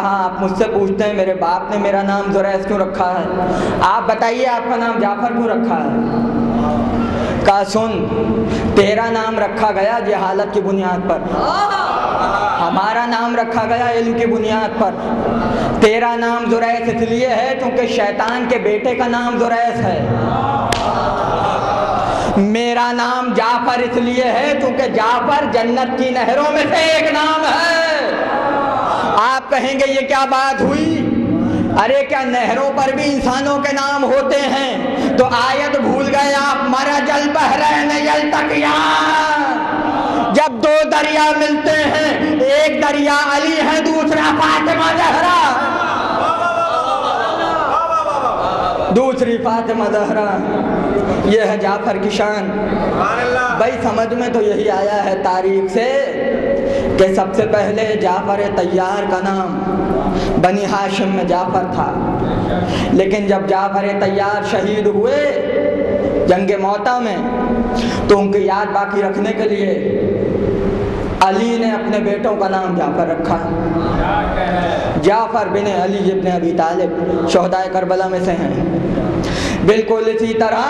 ہاں آپ مجھ سے پوچھتے ہیں میرے باپ نے میرا نام زریس کیوں رکھا ہے، آپ بتائیے آپ کا نام جعفر کیوں رکھا ہے؟ کہا سن، تیرا نام رکھا گیا جہالت کی بنیاد پر، ہمارا نام رکھا گیا علم کی بنیاد پر۔ تیرا نام زریس اس لیے ہے کیونکہ شیطان کے بیٹے کا نام زریس ہے۔ میرا نام جعفر اس لیے ہے کیونکہ جعفر جنت کی نہروں میں سے ایک نام ہے۔ آپ کہیں گے یہ کیا بات ہوئی؟ ارے کیا نہروں پر بھی انسانوں کے نام ہوتے ہیں؟ تو آیت بھول گئے آپ، مرج البحرین یلتقیان، جب دو دریا ملتے ہیں، ایک دریا علی ہے دوسرا فاطمہ زہرا، دوسری فاطمہ زہرا۔ یہ ہے جعفر کی شان۔ بھائی سمجھ میں تو یہی آیا ہے تاریخ سے کہ سب سے پہلے جعفر طیار کا نام بنی ہاشم میں جعفر تھا، لیکن جب جعفر طیار شہید ہوئے جنگ موتا میں تو ان کی یاد باقی رکھنے کے لیے علی نے اپنے بیٹوں کا نام جعفر رکھا۔ جعفر بن علی بن ابی طالب شہدائے کربلا میں سے ہیں۔ بالکل اسی طرح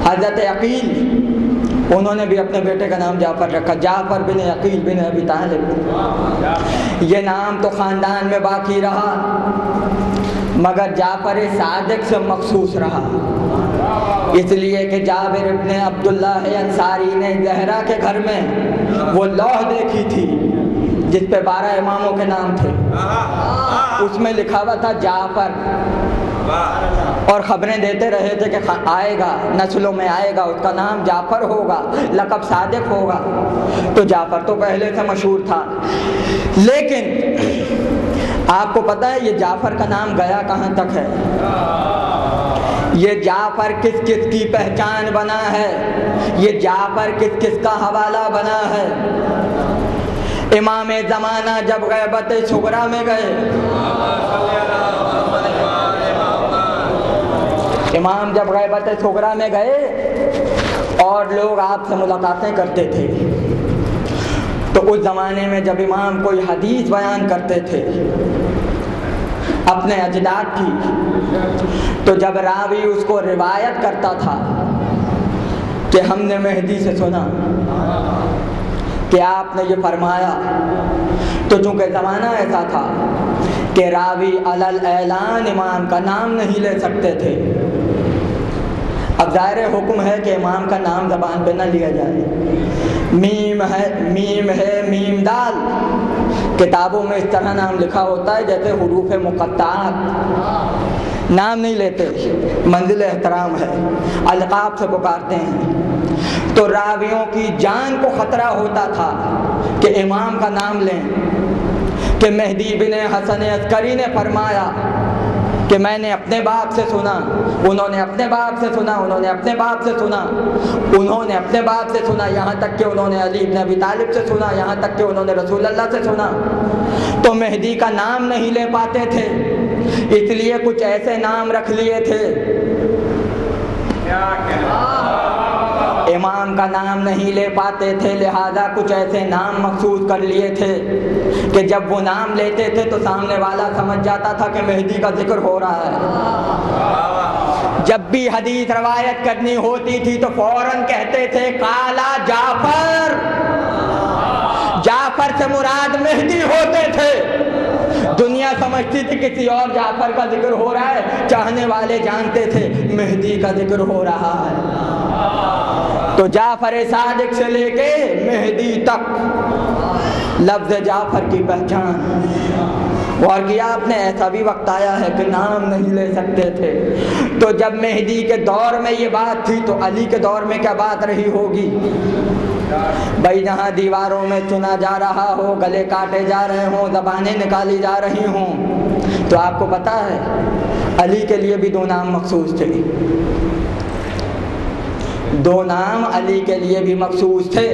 حضرت عقیل، انہوں نے بھی اپنے بیٹے کا نام جعفر رکھا، جعفر بن عقیل بن ابی طالب۔ یہ نام تو خاندان میں باقی رہا مگر جعفر صادق سے مخصوص رہا، اس لیے کہ جابر ابن عبداللہ انصاری نے زہرا کے گھر میں وہ لوح دیکھی تھی جس پہ 12 اماموں کے نام تھے، اس میں لکھا ہوا تھا جعفر، اور خبریں دیتے رہے تھے کہ آئے گا، نسلوں میں آئے گا، اس کا نام جعفر ہوگا، لقب صادق ہوگا۔ تو جعفر تو پہلے سے مشہور تھا، لیکن آپ کو پتہ ہے یہ جعفر کا نام گیا کہاں تک ہے؟ یہ جعفر کس کس کی پہچان بنا ہے، یہ جعفر کس کس کا حوالہ بنا ہے؟ امام زمانہ جب غیبت صغریٰ میں گئے، امام جب غیبت صغریٰ میں گئے اور لوگ آپ سے ملاقاتیں کرتے تھے، تو اس زمانے میں جب امام کوئی حدیث بیان کرتے تھے اپنے اجداد کی، تو جب راوی اس کو روایت کرتا تھا کہ ہم نے مہدی سے سنا کہ آپ نے یہ فرمایا، تو چونکہ زمانہ ایسا تھا کہ راوی علی اعلان امام کا نام نہیں لے سکتے تھے، اب ظاہر حکم ہے کہ امام کا نام زبان پہ نہ لیا جائے۔ میم ہے میم دال، کتابوں میں اس طرح نام لکھا ہوتا ہے جیسے حروف مقطعات، نام نہیں لیتے، منزل احترام ہے، القاب سے پکارتے ہیں۔ تو راویوں کی جان کو خطرہ ہوتا تھا کہ امام کا نام لیں، کہ مہدی بن حسن عسکری نے فرمایا کہ میں نے اپنے باپ سے سنا، انہوں نے اپنے باپ سے سنا، انہوں نے اپنے باپ سے سنا، انہوں نے اپنے باپ سے سنا، یہاں تک کہ انہوں نے علی بن ابی طالب سے سنا، یہاں تک کہ انہوں نے رسول اللہ سے سنا۔ تو مہدی کا نام نہیں لے پاتے تھے، اس لیے کچھ ایسے نام رکھ لیے تھے، امام کا نام نہیں لے پاتے تھے، لہذا کچھ ایسے نام مخصوص کر لیے تھے کہ جب وہ نام لیتے تھے تو سامنے والا سمجھ جاتا تھا کہ مہدی کا ذکر ہو رہا ہے۔ جب بھی حدیث روایت کرنی ہوتی تھی تو فوراً کہتے تھے قالا جعفر، جعفر سے مراد مہدی ہوتے تھے۔ دنیا سمجھتی تھی کسی اور جعفر کا ذکر ہو رہا ہے، چاہنے والے جانتے تھے مہدی کا ذکر ہو رہا ہے۔ تو جعفر صادق سے لے کے مہدی تک لفظ جعفر کی پہچان۔ اور کیا آپ نے ایسا بھی وقت آیا ہے کہ نام نہیں لے سکتے تھے؟ تو جب مہدی کے دور میں یہ بات تھی تو علی کے دور میں کیا بات رہی ہوگی؟ بھائی جہاں دیواروں میں چنا جا رہا ہو، گلے کاٹے جا رہے ہوں، زبانیں نکالی جا رہی ہوں، تو آپ کو پتا ہے علی کے لیے بھی 2 نام مخصوص تھے، 2 نام علی کے لیے بھی مخصوص تھے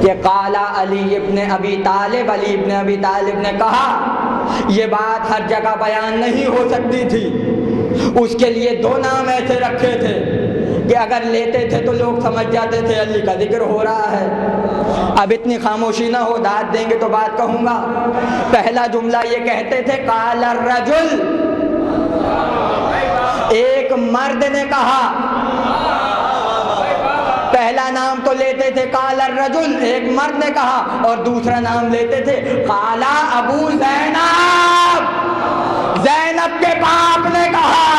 کہ قالا علی ابن ابی طالب، علی ابن ابی طالب نے کہا، یہ بات ہر جگہ بیان نہیں ہو سکتی تھی، اس کے لیے 2 نام ایسے رکھے تھے، کہ اگر لیتے تھے تو لوگ سمجھ جاتے تھے علی کا ذکر ہو رہا ہے۔ اب اتنی خاموشی نہ ہو، داد دیں گے تو بات کہوں گا۔ پہلا جملہ یہ کہتے تھے قال الرجل، ایک مرد نے کہا۔ پہلا نام تو لیتے تھے قال الرجل، ایک مرد نے کہا، اور دوسرا نام لیتے تھے قال ابو زینب، زینب کے باپ نے کہا۔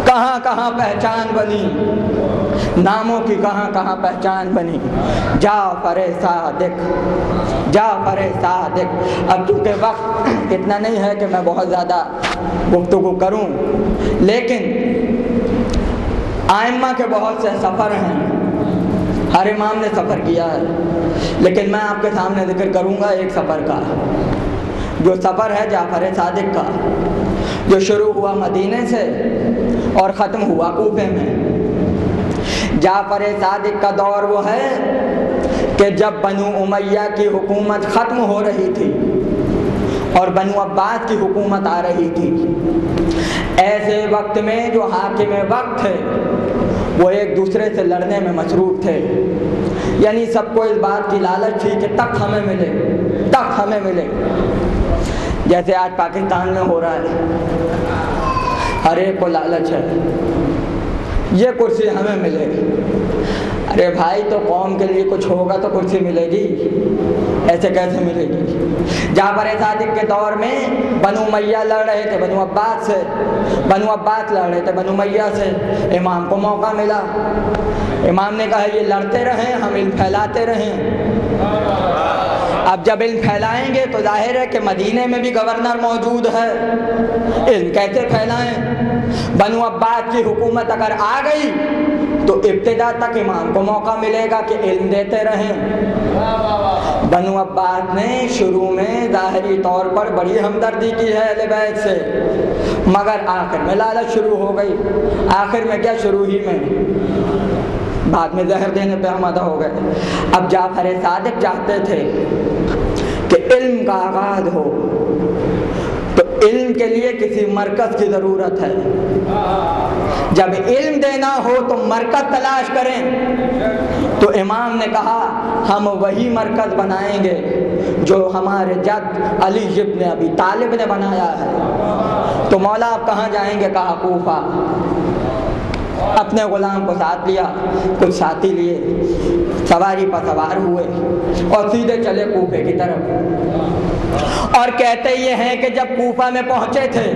کہاں کہاں پہچان بنی، ناموں کی کہاں کہاں پہچان بنی۔ جعفر صادق، جعفر صادق۔ اب چونکہ وقت اتنا نہیں ہے کہ میں بہت زیادہ گفتگو کروں، لیکن ائمہ کے بہت سے سفر ہیں، ہر امام نے سفر کیا ہے، لیکن میں آپ کے سامنے ذکر کروں گا ایک سفر کا، جو سفر ہے جعفر صادق کا، جو شروع ہوا مدینے سے اور ختم ہوا کوفے میں۔ جعفر صادق کا دور وہ ہے کہ جب بنو امیہ کی حکومت ختم ہو رہی تھی اور بنو عباس کی حکومت آ رہی تھی۔ ایسے وقت میں جو حاکم وقت تھے وہ ایک دوسرے سے لڑنے میں مصروف تھے، یعنی سب کو اس بات کی لالچ تھی کہ تخت ہمیں ملے، تخت ہمیں ملے، جیسے آج پاکستان میں ہو رہا ہے، ہر ایک کو لالچ ہے یہ کرسی ہمیں ملے۔ ارے بھائی تو قوم کے لیے کچھ ہوگا تو کرسی ملے گی، ایسے کیسے ملے گی؟ جعفر صادق کے دور میں بنو امیہ لڑ رہے تھے بنو عباس سے، بنو عباس لڑ رہے تھے بنو امیہ سے۔ امام کو موقع ملا، امام نے کہا یہ لڑتے رہیں، ہم علم پھیلاتے رہیں۔ اب جب علم پھیلائیں گے تو ظاہر ہے کہ مدینے میں بھی گورنر موجود ہے، علم کیسے پھیلائیں؟ بنو عباس کی حکومت اگر آ گئی تو ابتدا تک امام کو موقع ملے گا کہ علم دیتے رہیں۔ بنو عباس نے شروع میں ظاہری طور پر بڑی ہمدردی کی ہے اہل بیت سے، مگر آخر میں لالچ شروع ہو گئی۔ آخر میں کیا، شروع ہی میں، بعد میں زہر دینے پہ آمادہ ہو گئے۔ اب جعفر صادق چاہتے تھے کہ علم کا آغاز ہو، تو علم کے لیے کسی مرکز کی ضرورت ہے۔ جب علم دینا ہو تو مرکز تلاش کریں، تو امام نے کہا ہم وہی مرکز بنائیں گے جو ہمارے جد علی ابن ابی طالب نے بنایا ہے۔ تو مولا آپ کہاں جائیں گے؟ کہا کوفہ۔ اپنے غلام کو ساتھ لیا، کچھ ساتھی لیے، سواری پر سوار ہوئے اور سیدھے چلے کوفے کی طرف۔ اور کہتے یہ ہیں کہ جب کوفہ میں پہنچے تھے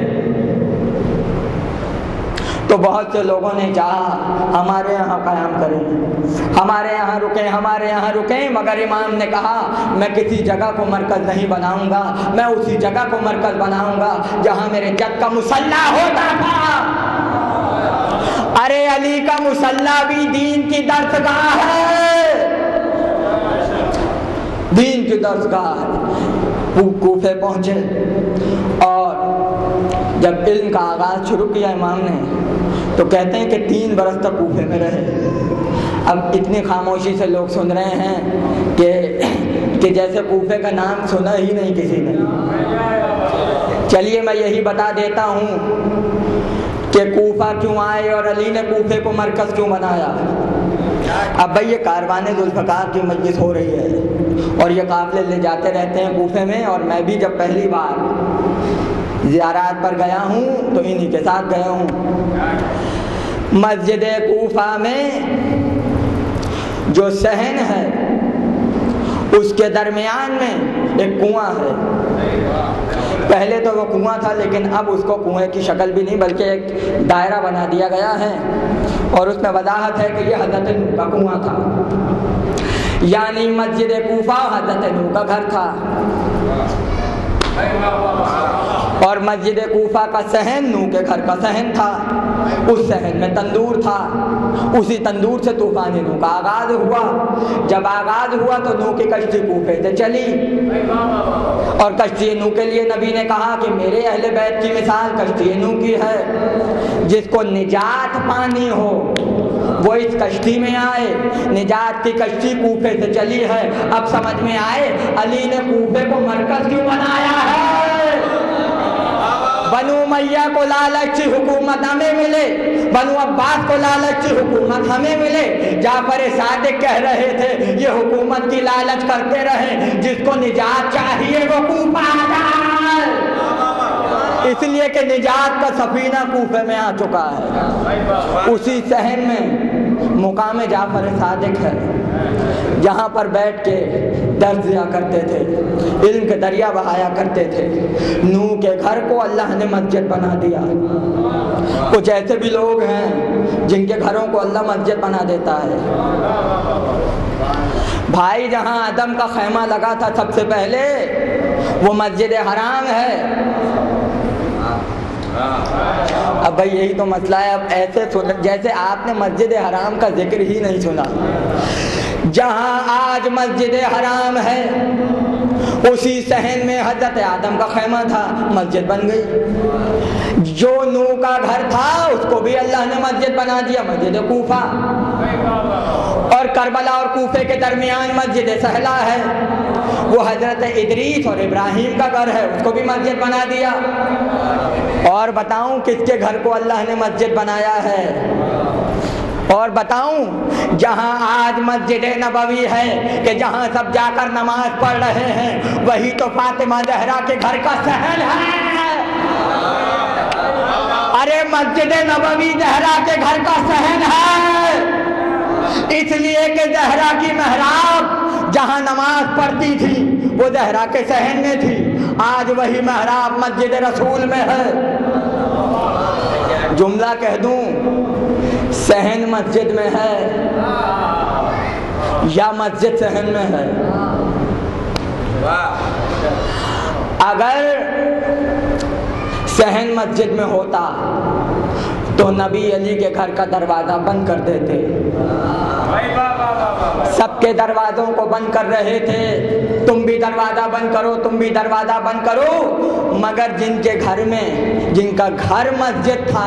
تو بہت سے لوگوں نے چاہا ہمارے یہاں قیام کریں، ہمارے یہاں رکیں، ہمارے یہاں رکیں، مگر امام نے کہا میں کسی جگہ کو مرکز نہیں بناؤں گا، میں اسی جگہ کو مرکز بناؤں گا جہاں میرے جد کا مصلی ہوتا تھا۔ ارے علی کا مصلی بھی دین کی درسگاہ ہے، دین کی درسگاہ ہے۔ کوفے پہنچے اور جب علم کا آغاز شروع کیا امام نے، تو کہتے ہیں کہ 3 برس تک کوفے میں رہے۔ اب اتنی خاموشی سے لوگ سن رہے ہیں کہ جیسے کوفے کا نام سنا ہی نہیں کسی نے۔ چلیے میں یہی بتا دیتا ہوں کہ کوفہ کیوں آئے اور علی نے کوفے کو مرکز کیوں بنایا۔ اب بھائی یہ کاروان ذوالفقار کی مجلس ہو رہی ہے اور یہ قافلے لے جاتے رہتے ہیں کوفے میں، اور میں بھی جب پہلی بار زیارات پر گیا ہوں تو انہی کے ساتھ گیا ہوں۔ مسجد کوفہ میں جو صحن ہے اس کے درمیان میں ایک کنواں ہے۔ پہلے تو وہ کنواں تھا، لیکن اب اس کو کنویں کی شکل بھی نہیں بلکہ ایک دائرہ بنا دیا گیا ہے، اور اس میں وضاحت ہے کہ یہ حضرت نوح کا کنواں تھا، یعنی مسجد کوفہ حضرت نوح کا گھر تھا، اور مسجد کوفہ کا صحن نوح کے گھر کا صحن تھا۔ اس صحن میں تندور تھا، اسی تندور سے طوفان نوح کا آغاز ہوا۔ جب آغاز ہوا تو نوح کی کشتی کوفے سے چلی، اور کشتی نوح کے لیے نبی نے کہا کہ میرے اہل بیت کی مثال کشتی نوح کی ہے، جس کو نجات پانی ہو وہ اس کشتی میں آئے۔ نجات کی کشتی کوفے سے چلی ہے۔ اب سمجھ میں آئے علی نے کوفے کو مرکز کیوں بنایا ہے۔ بنو امیہ کو لالچ سے حکومت ہمیں ملے، بنو عباس کو لالچ سے حکومت ہمیں ملے۔ جعفر صادق کہہ رہے تھے یہ حکومت کی لالچ کرتے رہے، جس کو نجات چاہیے وہ کوفہ آ جائے، اس لیے کہ نجات کا سفینہ کوفے میں آ چکا ہے۔ اسی صحن میں مقام جعفر صادق ہے، جہاں پر بیٹھ کے درس دیا کرتے تھے، علم کے دریا بہایا کرتے تھے۔ نوح کے گھر کو اللہ نے مسجد بنا دیا۔ کچھ ایسے بھی لوگ ہیں جن کے گھروں کو اللہ مسجد بنا دیتا ہے۔ بھائی جہاں آدم کا خیمہ لگا تھا سب سے پہلے وہ مسجد حرام ہے۔ اب بھائی یہی تو مسئلہ ہے، اب ایسے جیسے آپ نے مسجد حرام کا ذکر ہی نہیں سنا۔ جہاں آج مسجد حرام ہے اسی صحن میں حضرت آدم کا خیمہ تھا، مسجد بن گئی۔ جو نوح کا گھر تھا اس کو بھی اللہ نے مسجد بنا دیا، مسجد کوفہ۔ اور کربلا اور کوفے کے درمیان مسجد سہلا ہے، وہ حضرت ادریس اور ابراہیم کا گھر ہے، اس کو بھی مسجد بنا دیا۔ اور بتاؤں کس کے گھر کو اللہ نے مسجد بنایا ہے؟ اور بتاؤں جہاں آج مسجد نبوی ہے کہ جہاں سب جا کر نماز پڑھ رہے ہیں، وہی تو فاطمہ زہرا کے گھر کا صحن ہے۔ ارے مسجد نبوی زہرا کے گھر کا صحن ہے، اس لیے کہ زہرا کی محراب جہاں نماز پڑھتی تھی وہ زہرا کے صحن میں تھی۔ آج وہی محراب مسجد رسول میں ہے۔ جملہ کہہ دوں، صحن مسجد میں ہے یا مسجد صحن میں ہے؟ اگر صحن مسجد میں ہوتا تو نبی علی کے گھر کا دروازہ بند کر دیتے۔ سب کے دروازوں کو بند کر رہے تھے، تم بھی دروازہ بند کرو، تم بھی دروازہ بند کرو، مگر جن کے گھر میں جن کا گھر مسجد تھا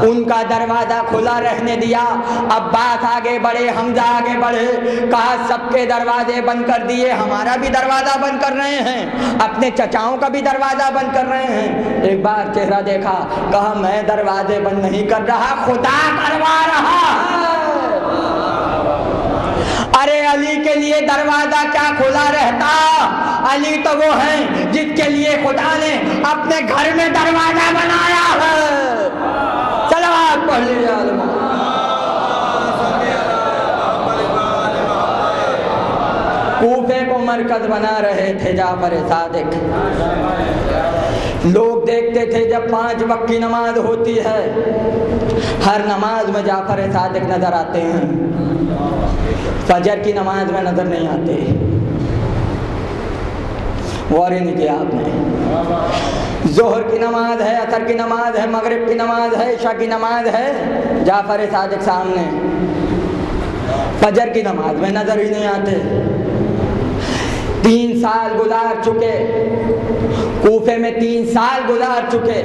ان کا دروازہ کھلا رہنے دیا۔ عباس آگے بڑھے، حمزہ آگے بڑھے، کہا سب کے دروازے بند کر دیے، ہمارا بھی دروازہ بند کر رہے ہیں، اپنے چچاؤں کا بھی دروازہ بند کر رہے ہیں۔ ایک بار چہرہ دیکھا، کہا میں دروازے بند نہیں کر رہا، خدا کروا رہا ہے۔ ارے علی کے لیے دروازہ کیا کھلا رہتا؟ علی تو وہ ہیں جس کے لیے خدا نے اپنے گھر میں دروازہ بنایا ہے۔ صلوات پڑھ لیجیے عالم۔ کوفے کو مرکز بنا رہے تھے جعفر صادق۔ لوگ دیکھتے تھے جب 5 وقت کی نماز ہوتی ہے، ہر نماز میں جعفر صادق نظر آتے ہیں، فجر کی نماز میں نظر نہیں آتے۔ غور ہی نہیں کیا آپ نے؟ ظہر کی نماز ہے، عصر کی نماز ہے، مغرب کی نماز ہے، عشاء کی نماز ہے، جعفر صادق سامنے، فجر کی نماز میں نظر ہی نہیں آتے۔ 3 سال گزار چکے، کوفے میں 3 سال گزار چکے،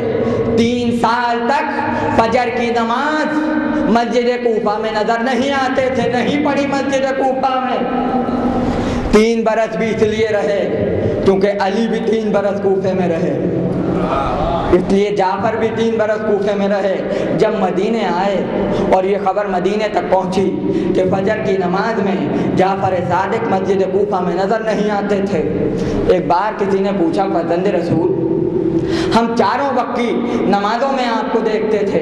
3 سال تک فجر کی نماز مسجد کوفہ میں نظر نہیں آتے تھے، نہیں پڑھی مسجد کوفہ میں۔ 3 برس بھی اس لیے رہے کیونکہ علی بھی 3 برس کوفے میں رہے، اس لیے جعفر بھی 3 برس کوفے میں رہے۔ جب مدینے آئے اور یہ خبر مدینے تک پہنچی کہ فجر کی نماز میں جعفر صادق مسجد کوفہ میں نظر نہیں آتے تھے، ایک بار کسی نے پوچھا فرزند رسول، ہم 4 وقت کی نمازوں میں آپ کو دیکھتے تھے،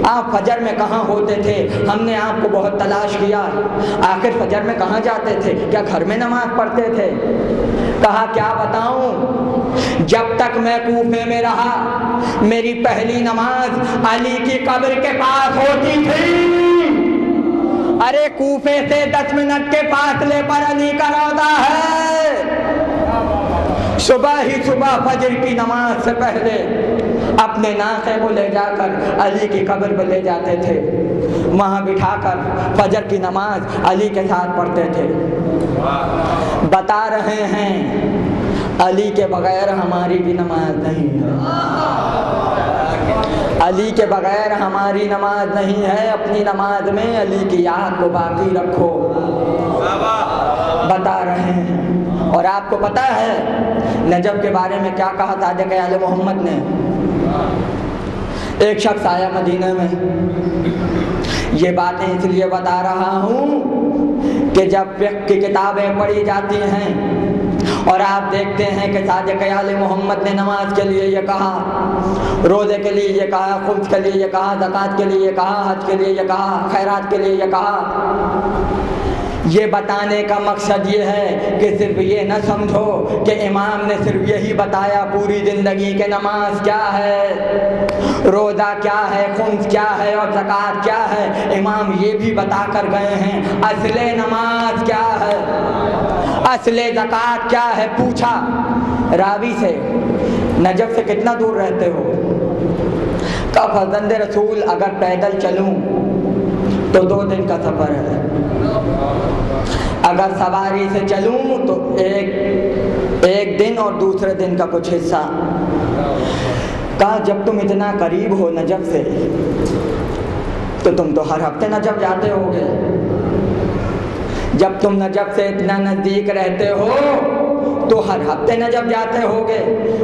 آپ فجر میں کہاں ہوتے تھے؟ ہم نے آپ کو بہت تلاش کیا، آخر فجر میں کہاں جاتے تھے؟ کیا گھر میں نماز پڑھتے تھے؟ کہا کیا بتاؤں، جب تک میں کوفے میں رہا میری پہلی نماز علی کی قبر کے پاس ہوتی تھی۔ ارے کوفے سے 10 منٹ کے فاصلے پر علی کا روضہ ہے۔ صبح ہی صبح فجر کی نماز سے پہلے اپنے ناقے کو لے جا کر علی کی قبر پر لے جاتے تھے، وہاں بٹھا کر فجر کی نماز علی کے ساتھ پڑھتے تھے۔ بتا رہے ہیں علی کے بغیر ہماری بھی نماز نہیں ہے، علی کے بغیر ہماری نماز نہیں ہے، اپنی نماز میں علی کی یاد کو باقی رکھو، بتا رہے ہیں۔ اور آپ کو پتا ہے نجف کے بارے میں کیا کہا تھا آل محمد نے؟ ایک شخص آیا مدینہ میں. یہ باتیں اس لیے بتا رہا ہوں کہ جب فقہ کی کتابیں پڑھی جاتی ہیں اور آپ دیکھتے ہیں کہ صادق آل محمد نے نماز کے لیے یہ کہا، روزے کے لیے یہ کہا، خمس کے لیے یہ کہا، زکوٰۃ کے لیے یہ کہا، حج کے لیے یہ کہا، خیرات کے لیے یہ کہا، یہ بتانے کا مقصد یہ ہے کہ صرف یہ نہ سمجھو کہ امام نے صرف یہی بتایا پوری زندگی کہ نماز کیا ہے، روزہ کیا ہے، خمس کیا ہے اور زکوٰۃ کیا ہے. امام یہ بھی بتا کر گئے ہیں اصل نماز کیا ہے، اصل زکوٰۃ کیا ہے. پوچھا راوی سے نجف سے کتنا دور رہتے ہو؟ کہا فرزند رسول اگر پیدل چلوں تو 2 دن کا سفر ہے، اگر سواری سے چلوں تو ایک دن اور دوسرے دن کا کچھ حصہ. کہا جب تم اتنا قریب ہو نجف سے تو تم تو ہر ہفتے نجف جاتے ہوگے، جب تم نجف سے اتنا نزدیک رہتے ہو تو ہر ہفتے نجف جاتے ہوگے.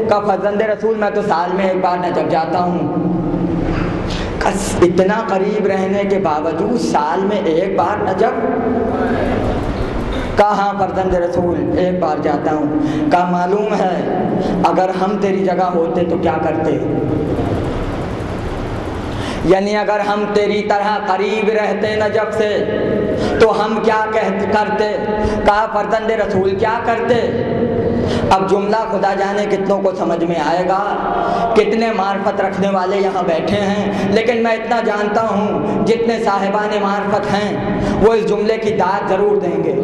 کہا فرزند رسول میں تو سال میں 1 بار نجف جاتا ہوں. اتنا قریب رہنے کے باوجود سال میں 1 بار نجف؟ کہا ہاں فرزند رسول 1 بار جاتا ہوں. کہا معلوم ہے اگر ہم تیری جگہ ہوتے تو کیا کرتے، یعنی اگر ہم تیری طرح قریب رہتے نجف سے تو ہم کیا کرتے؟ کہا فرزند رسول کیا کرتے؟ اب جملہ خدا جانے کتنوں کو سمجھ میں آئے گا، کتنے معرفت رکھنے والے یہاں بیٹھے ہیں، لیکن میں اتنا جانتا ہوں جتنے صاحبان معرفت ہیں وہ اس جملے کی داد ضرور دیں گے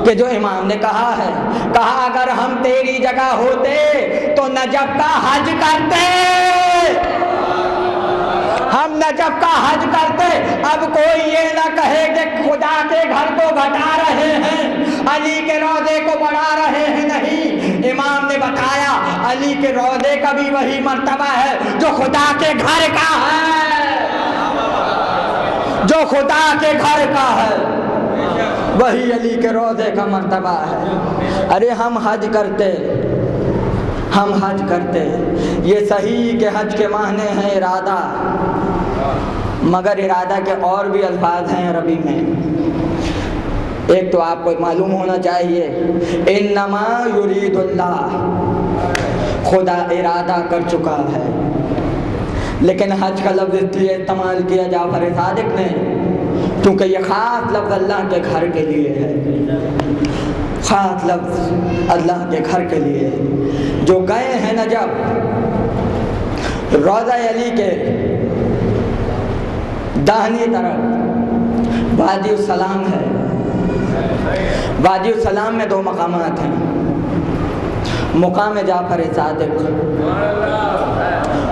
کہ جو امام نے کہا ہے، کہا اگر ہم تیری جگہ ہوتے تو نجف کا حج کرتے، ہم نجف کا حج کرتے. اب کوئی یہ نہ کہے کہ خدا کے گھر کو گھٹا رہے ہیں، علی کے روضے کو بڑھا رہے ہیں. نہیں، امام نے بتایا علی کے روضے کا بھی وہی مرتبہ ہے جو خدا کے گھر کا ہے، جو خدا کے گھر کا ہے وہی علی کے روضے کا مرتبہ ہے. ارے ہم حج کرتے، ہم حج کرتے. یہ صحیح کہ حج کے معنی ہیں ارادہ، مگر ارادہ کے اور بھی الفاظ ہیں عربی میں. ایک تو آپ کو معلوم ہونا چاہیے انما یرید اللہ، خدا ارادہ کر چکا ہے. لیکن حج کا لفظ اس لیے استعمال کیا جعفر صادق نے کیونکہ یہ خاص لفظ اللہ کے گھر کے لیے ہے، خاص لفظ اللہ کے گھر کے لیے. جو گئے ہیں نجف، روضہ علی کے داہنی طرف وادی السلام ہے. وادی السلام میں 2 مقامات ہیں، مقام جعفر صادق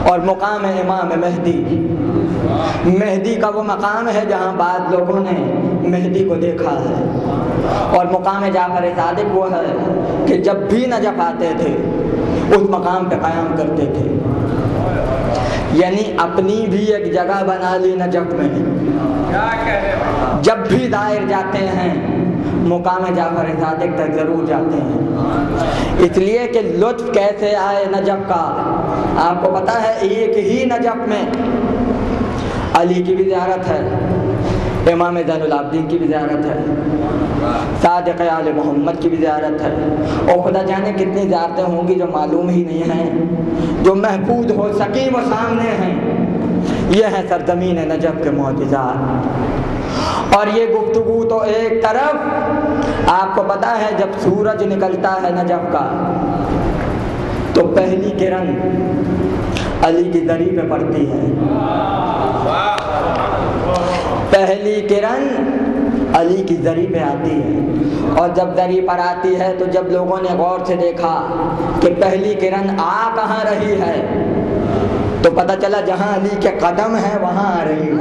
اور مقام امام مہدی. مہدی کا وہ مقام ہے جہاں بعض لوگوں نے مہدی کو دیکھا ہے، اور مقام جعفر صادق وہ ہے کہ جب بھی نجف آتے تھے اس مقام پہ قیام کرتے تھے. یعنی اپنی بھی ایک جگہ بنا لی نجف میں، جب بھی دائر جاتے ہیں مقام جعفر صادق تک ضرور جاتے ہیں. اس لیے کہ لطف کیسے آئے نجف کا آپ کو پتا ہے. ایک ہی نجف میں علی کی بھی زیارت ہے، امام زین العابدین کی بھی زیارت ہے، صادق آل محمد کی بھی زیارت ہے، اور خدا جانے کتنی زیارتیں ہوں گی جو معلوم ہی نہیں ہیں، جو محفوظ ہو سکی وہ سامنے ہیں. یہ ہے سرزمین نجف کے معجزات. اور یہ گفتگو تو ایک طرف، آپ کو پتا ہے جب سورج نکلتا ہے نجف کا تو پہلی کرن علی کی دری پہ پڑتی ہے، پہلی کرن علی کی دری پہ آتی ہے. اور جب دری پر آتی ہے تو جب لوگوں نے غور سے دیکھا کہ پہلی کرن آ کہاں رہی ہے تو پتہ چلا جہاں علی کے قدم ہیں وہاں آ رہی ہے.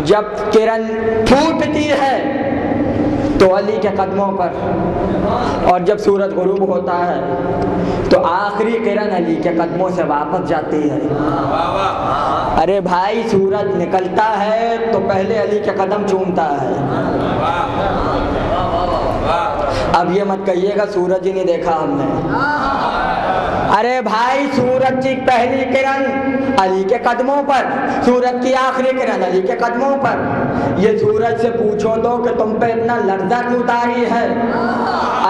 جب کرن پھوٹتی ہے تو علی کے قدموں پر، اور جب سورج غروب ہوتا ہے تو آخری کرن علی کے قدموں سے واپس جاتی ہے. ارے بھائی سورج نکلتا ہے تو پہلے علی کے قدم چومتا ہے. اب یہ مت کہیے گا سورج ہی نہیں دیکھا ہم نے. ارے بھائی سورج کی پہلی کرن علی کے قدموں پر، سورج کی آخری کرن علی کے قدموں پر. یہ سورج سے پوچھو تو کہ تم پہ اتنا لرزہ کیوں طاری ہے،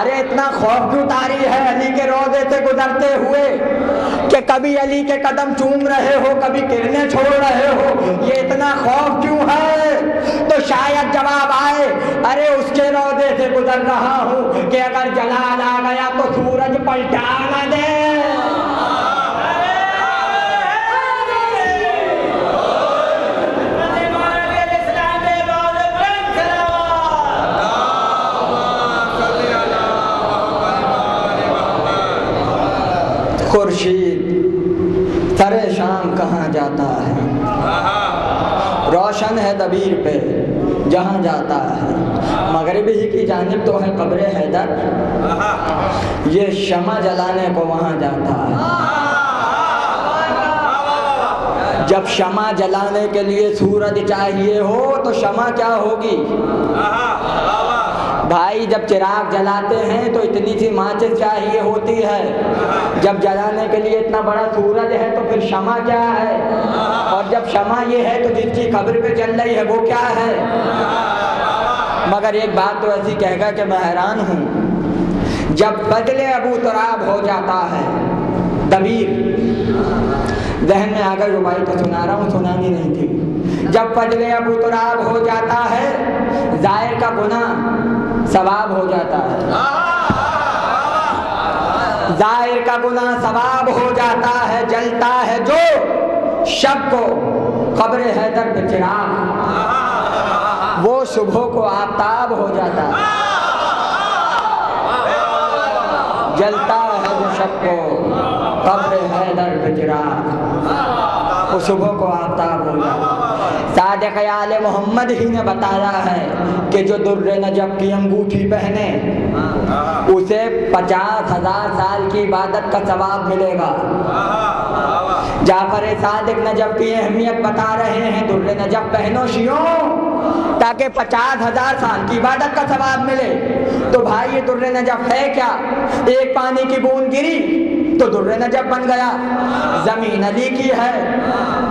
ارے اتنا خوف کیوں طاری ہے علی کے روضے سے گزرتے ہوئے کہ کبھی علی کے قدم چوم رہے ہو، کبھی کرنیں چھوڑ رہے ہو، یہ اتنا خوف کیوں ہے؟ تو شاید جواب آئے ارے اس کے روضے سے گزر رہا ہوں کہ اگر جلال آ گیا تو سورج پلٹا نہ دے. خورشید سر شام کہاں جاتا ہے، روشن ہے دبیر پہ جہاں جاتا ہے، مغرب ہی کی جانب تو ہے قبر حیدر، یہ شمع جلانے کو وہاں جاتا ہے. جب شمع جلانے کے لیے سورج چاہیے ہو تو شمع کیا ہوگی بھائی؟ جب چراغ جلاتے ہیں تو اتنی سی ماچس چاہیے ہوتی ہے، جب جلانے کے لیے اتنا بڑا سورج ہے تو پھر شمع کیا ہے؟ اور جب شمع یہ ہے تو جس کی قبر پہ جل رہی ہے وہ کیا ہے؟ مگر ایک بات تو ایسی کہے گا کہ میں حیران ہوں، جب بدلے ابو تراب ہو جاتا ہے دبیر، ذہن میں آ گئی جو بھائی تو سنا رہا ہوں، سنانی نہیں تھی. جب بدلے ابو تراب ہو جاتا ہے ظاہر کا گناہ ثواب ہو جاتا ہے، ظاہر کا گناہ ثواب ہو جاتا ہے. جلتا ہے جو شب کو قبر حیدر پہ چراغ، وہ صبح کو آفتاب ہو جاتا ہے. جلتا ہے جو شب کو قبر حیدر پہ چراغ، وہ صبح کو آفتاب ہو جاتا ہے. صادق آل محمد ہی نے بتایا ہے کہ جو در نجف کی انگوٹھی پہنے اسے 50,000 سال کی عبادت کا ثواب ملے گا. جعفر صادق نجف کی اہمیت بتا رہے ہیں، در نجف پہنو شیعوں تاکہ 50,000 سال کی عبادت کا ثواب ملے. تو بھائی یہ در نجف ہے کیا؟ ایک پانی کی بوند گری تو در نجف بن گیا. زمین علی کی ہے،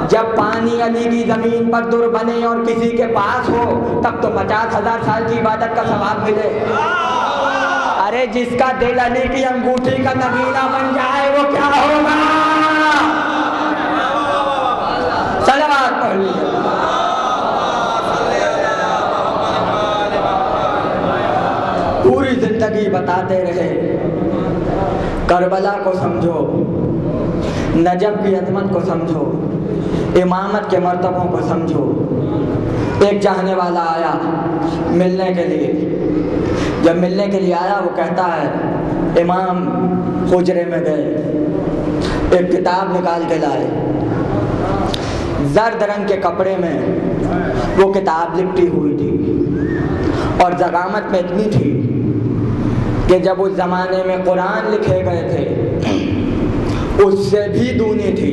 جب پانی علی کی زمین پر در بنے اور کسی کے پاس ہو تب تو 50,000 سال کی عبادت کا ثواب ملے. ارے جس کا دل علی کی انگوٹھی کا نگینہ بن جائے وہ کیا ہوگا؟ صلوات پڑھ لیجیے. پوری زندگی بتاتے رہے کربلا کو سمجھو، نجف کی عظمت کو سمجھو، امامت کے مرتبوں کو سمجھو. ایک چاہنے والا آیا ملنے کے لیے، جب ملنے کے لیے آیا وہ کہتا ہے امام حجرے میں گئے، ایک کتاب نکال کے لائے، زرد رنگ کے کپڑے میں وہ کتاب لپٹی ہوئی تھی اور ضخامت میں اتنی تھی کہ جب اس زمانے میں قرآن لکھے گئے تھے اس سے بھی دونی تھی.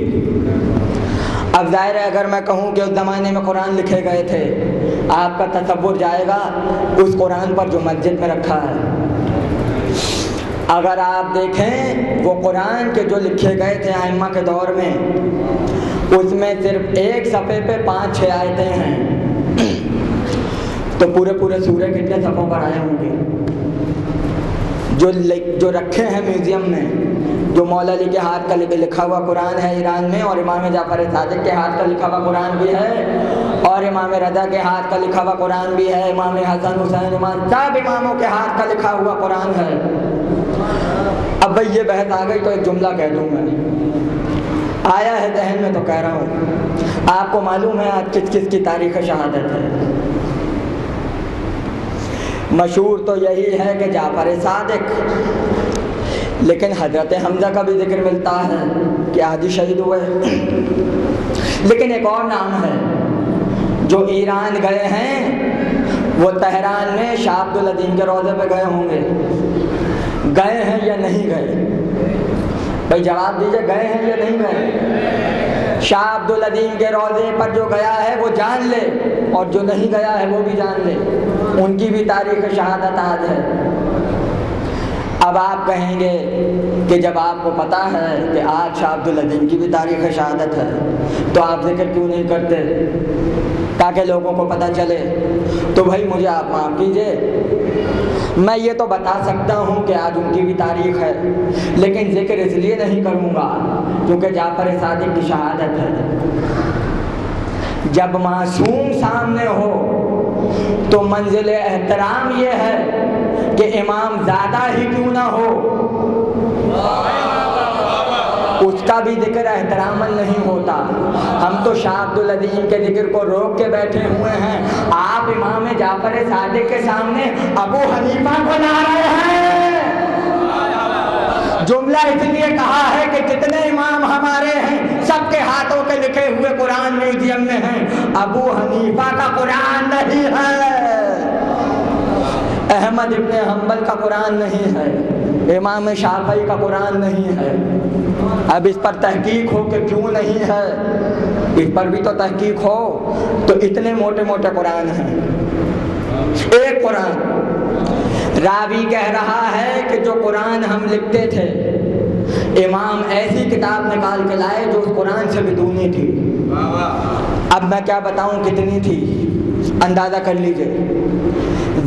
اب ظاہر ہے اگر میں کہوں کہ اس زمانے میں قرآن لکھے گئے تھے آپ کا تصور جائے گا اس قرآن پر جو مسجد میں رکھا ہے. اگر آپ دیکھیں وہ قرآن کے جو لکھے گئے تھے ائمہ کے دور میں، اس میں صرف ایک صفحے پہ 5-6 آیتیں ہیں، تو پورے سورے کتنے صفحوں پر آئے ہوں گے؟ جو رکھے ہیں میوزیم میں، جو مولا علی کے ہاتھ کا لکھا ہوا قرآن ہے ایران میں، اور امام جعفر صادق کے ہاتھ کا لکھا ہوا قرآن بھی ہے، اور امام رضا کے ہاتھ کا لکھا ہوا قرآن بھی ہے، امام حسن حسین سب اماموں کے ہاتھ کا لکھا ہوا قرآن ہے. اب بھئی یہ بحث آ گئی تو ایک جملہ کہہ دوں میں، آیا ہے ذہن میں تو کہہ رہا ہوں. آپ کو معلوم ہے آج کس کس کی تاریخ شہادت ہے؟ مشہور تو یہی ہے کہ جعفر صادق، لیکن حضرت حمزہ کا بھی ذکر ملتا ہے کہ آج شہید ہوئے. لیکن ایک اور نام ہے جو ایران گئے ہیں، وہ تہران میں شاہ عبدالعظیم کے روضے پہ گئے ہوں گے. گئے ہیں یا نہیں گئے؟ بھائی جواب دیجئے، گئے ہیں یا نہیں گئے؟ شاہ عبدالعظیم کے روضے پر جو گیا ہے وہ جان لے، اور جو نہیں گیا ہے وہ بھی جان لے، ان کی بھی تاریخ شہادت آج ہے. اب آپ کہیں گے کہ جب آپ کو پتہ ہے کہ آج شاہ عبدالعظیم کی بھی تاریخ شہادت ہے تو آپ ذکر کیوں نہیں کرتے تاکہ لوگوں کو پتہ چلے؟ تو بھائی مجھے آپ معاف کیجئے، میں یہ تو بتا سکتا ہوں کہ آج ان کی بھی تاریخ ہے، لیکن ذکر اس لیے نہیں کروں گا کیونکہ جعفر صادق کی شہادت ہے۔ جب معصوم سامنے ہو تو منزل احترام یہ ہے کہ امام زیادہ ہی کیوں نہ ہو، اس کا بھی ذکر احتراماً نہیں ہوتا۔ ہم تو شاہ عبدالعظیم کے ذکر کو روک کے بیٹھے ہوئے ہیں، آپ امام جعفر صادق کے سامنے ابو حنیفہ کو لا رہے ہیں۔ جملہ اس لیے کہا ہے کہ جتنے امام ہمارے ہیں سب کے ہاتھوں کے لکھے ہوئے قرآن میوزیم میں ہیں، ابو حنیفہ کا قرآن نہیں ہے، احمد ابن حنبل کا قرآن نہیں ہے، امام شافعی کا قرآن نہیں ہے۔ اب اس پر تحقیق ہو کہ کیوں نہیں ہے، اس پر بھی تو تحقیق ہو۔ تو اتنے موٹے موٹے قرآن ہیں، ایک قرآن راوی کہہ رہا ہے کہ جو قرآن ہم لکھتے تھے امام ایسی کتاب نکال کے لائے جو اس قرآن سے بھی دونی تھی۔ اب میں کیا بتاؤں کتنی تھی، اندازہ کر لیجئے۔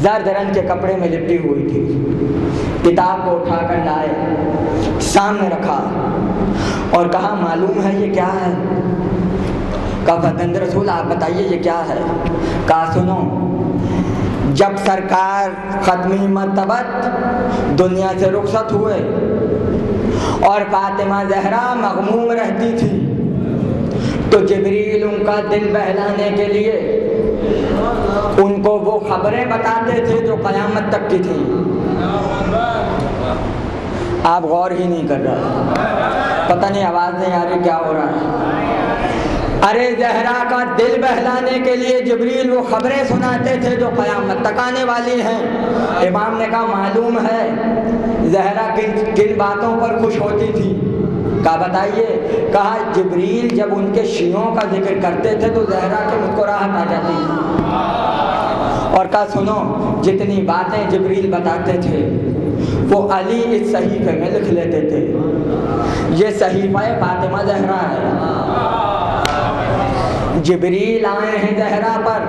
زرد رنگ کے کپڑے میں لپٹی ہوئی تھی، کتاب کو اٹھا کر لائے، سامنے رکھا اور کہا معلوم ہے یہ کیا ہے؟ کہا فرزند رسول آپ بتائیے یہ کیا ہے؟ کہا سنو، جب سرکار ختمی مرتبت دنیا سے رخصت ہوئے اور فاطمہ زہرا مغموم رہتی تھی تو جبریل ان کا دل بہلانے کے لیے ان کو وہ خبریں بتاتے تھے جو قیامت تک کی تھیں۔ آپ غور ہی نہیں کر رہے، پتہ نہیں آواز نہیں آ رہی کیا ہو رہا ہے۔ ارے زہرا کا دل بہلانے کے لیے جبریل وہ خبریں سناتے تھے جو قیامت تک آنے والی ہیں۔ امام نے کہا معلوم ہے زہرا کن باتوں پر خوش ہوتی تھی؟ کہا بتائیے؟ کہا جبریل جب ان کے شیعوں کا ذکر کرتے تھے تو زہرا کے مسکراہٹ آ جاتی تھی۔ اور کہا سنو، جتنی باتیں جبریل بتاتے تھے وہ علی اس صحیفے میں لکھ لیتے تھے، یہ صحیفہ فاطمہ زہرا ہے۔ جبریل آئے ہیں زہرا پر،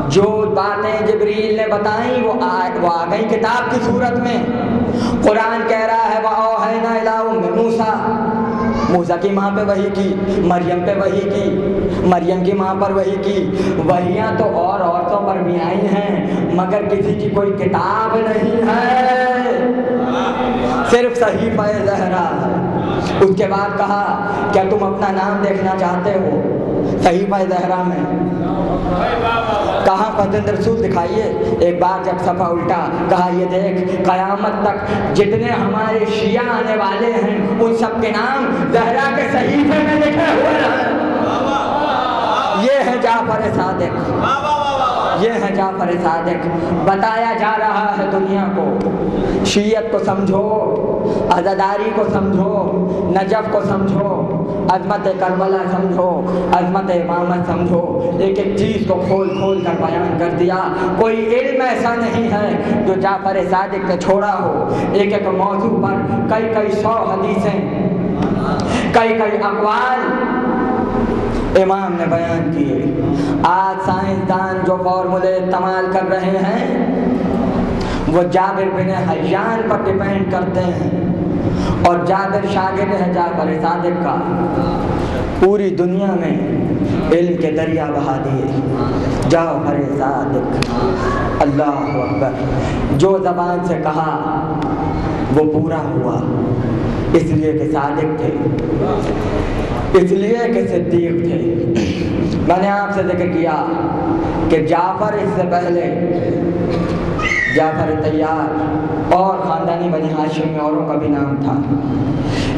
جو باتیں جبریل نے بتائیں وہ آ گئی کتاب کی صورت میں۔ قرآن کہہ رہا ہے وَأَوْحَيْنَا إِلَىٰ أُمِّ مُوسَىٰ، موسیٰ کی ماں پہ وحی کی، مریم پہ وحی کی، مریم کی ماں پر وحی کی۔ وحیاں تو اور عورتوں پر بھی آئی ہیں مگر کسی کی کوئی کتاب نہیں ہے، صرف صحیفہ زہرا ہے۔ اس کے بعد کہا کیا تم اپنا نام دیکھنا چاہتے ہو صحیفہ زہرا میں؟ کہاں فرزند رسول دکھائیے۔ ایک بار جب صفحہ الٹا کہا یہ دیکھ قیامت تک جتنے ہمارے شیعہ آنے والے ہیں ان سب کے نام زہرا کے صحیفے میں لکھے ہوئے ہیں۔ یہ ہے جعفر صادق، یہ ہے جعفر صادق۔ بتایا جا رہا ہے دنیا کو، شیعت کو سمجھو، عزاداری کو سمجھو، نجف کو سمجھو، عظمت کربلا سمجھو، عظمت امامت سمجھو۔ ایک ایک چیز کو کھول کھول کر بیان کر دیا۔ کوئی علم ایسا نہیں ہے جو جعفر صادق نے چھوڑا ہو۔ ایک ایک موضوع پر کئی کئی 100 حدیثیں، کئی کئی اقوال امام نے بیان کیے۔ آج سائنسدان جو فارمولے استعمال کر رہے ہیں وہ جابر بن حیان پر ڈیپینڈ کرتے ہیں، اور جابر شاگرد ہے جعفر صادق کا۔ پوری دنیا میں علم کے دریا بہا دیے جعفر صادق۔ اللہ اکبر، جو زبان سے کہا وہ پورا ہوا، اس لیے کہ صادق تھے، اس لیے کہ صدیق تھے۔ میں نے آپ سے ذکر کیا کہ جعفر اس سے پہلے جعفر طیار اور خاندانی بنی ہاشم میں اوروں کا بھی نام تھا،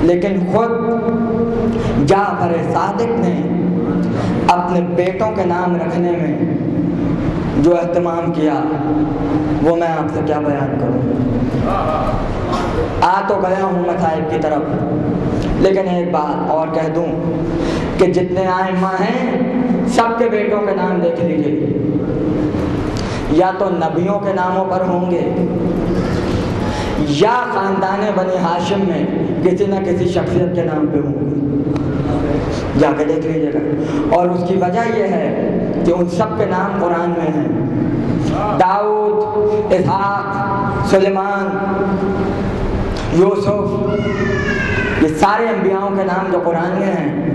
لیکن خود جعفر صادق نے اپنے بیٹوں کے نام رکھنے میں جو اہتمام کیا وہ میں آپ سے کیا بیان کروں۔ آ تو گیا ہوں مصائب کی طرف، لیکن ایک بات اور کہہ دوں کہ جتنے ائمہ ہیں سب کے بیٹوں کے نام دیکھ لیجئے، یا تو نبیوں کے ناموں پر ہوں گے یا خاندان بنی ہاشم میں کسی نہ کسی شخصیت کے نام پہ ہوں گے، جا کے دیکھ لیجیے گا۔ اور اس کی وجہ یہ ہے کہ ان سب کے نام قرآن میں ہیں، داؤد، اسحاق، سلیمان، یوسف، یہ سارے انبیاءوں کے نام جو قرآن میں ہیں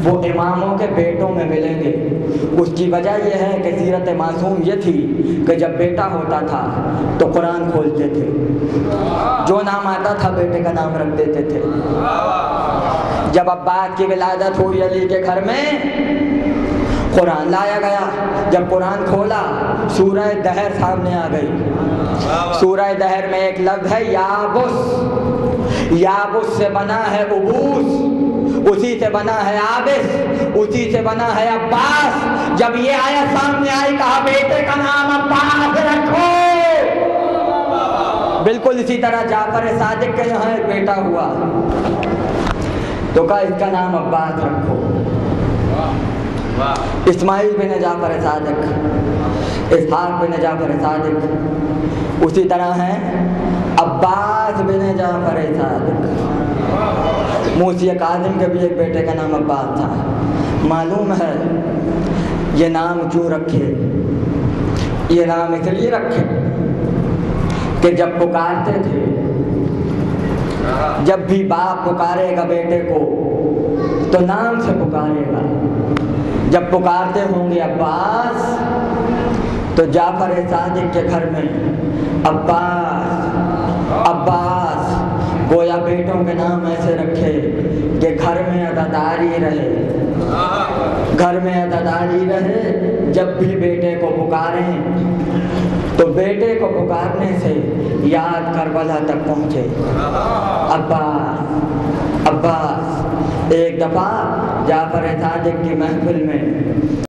وہ اماموں کے بیٹوں میں ملیں گے۔ اس کی وجہ یہ ہے کہ سیرت معصوم یہ تھی کہ جب بیٹا ہوتا تھا تو قرآن کھولتے تھے، جو نام آتا تھا بیٹے کا نام رکھ دیتے تھے۔ جب عباس کی ولادت ہوئی علی کے گھر میں، قرآن لایا گیا، جب قرآن کھولا سورہ دہر سامنے آ گئی۔ سورہ دہر میں ایک لفظ ہے یابس، یابس سے بنا ہے عبوس، اسی سے بنا ہے عابس، اسی سے بنا ہے عباس۔ جب یہ آیت سامنے آئی کہا بیٹے کا نام عباس رکھو۔ بالکل اسی طرح جعفر صادق کے یہاں ایک بیٹا ہوا تو کہا اس کا نام عباس رکھو۔ اسماعیل بن جعفر صادق، اسحاق بن جعفر صادق، اسی طرح ہیں عباس بن جعفر صادق۔ موسی کاظم کے بھی ایک بیٹے کا نام عباس تھا۔ معلوم ہے یہ نام کیوں رکھے؟ یہ نام اس لیے رکھے کہ جب پکارتے تھے، جب بھی باپ پکارے گا بیٹے کو تو نام سے پکارے گا۔ جب پکارتے ہوں گے عباس تو جعفر صادق کے گھر میں عباس عباس، گویا بیٹوں کے نام ایسے رکھے کہ گھر میں عزاداری رہے، گھر میں عزاداری رہے۔ جب بھی بیٹے کو پکاریں تو بیٹے کو پکارنے سے یاد کربلا تک پہنچے، عباس عباس۔ ایک دفعہ جعفر صادق کی محفل میں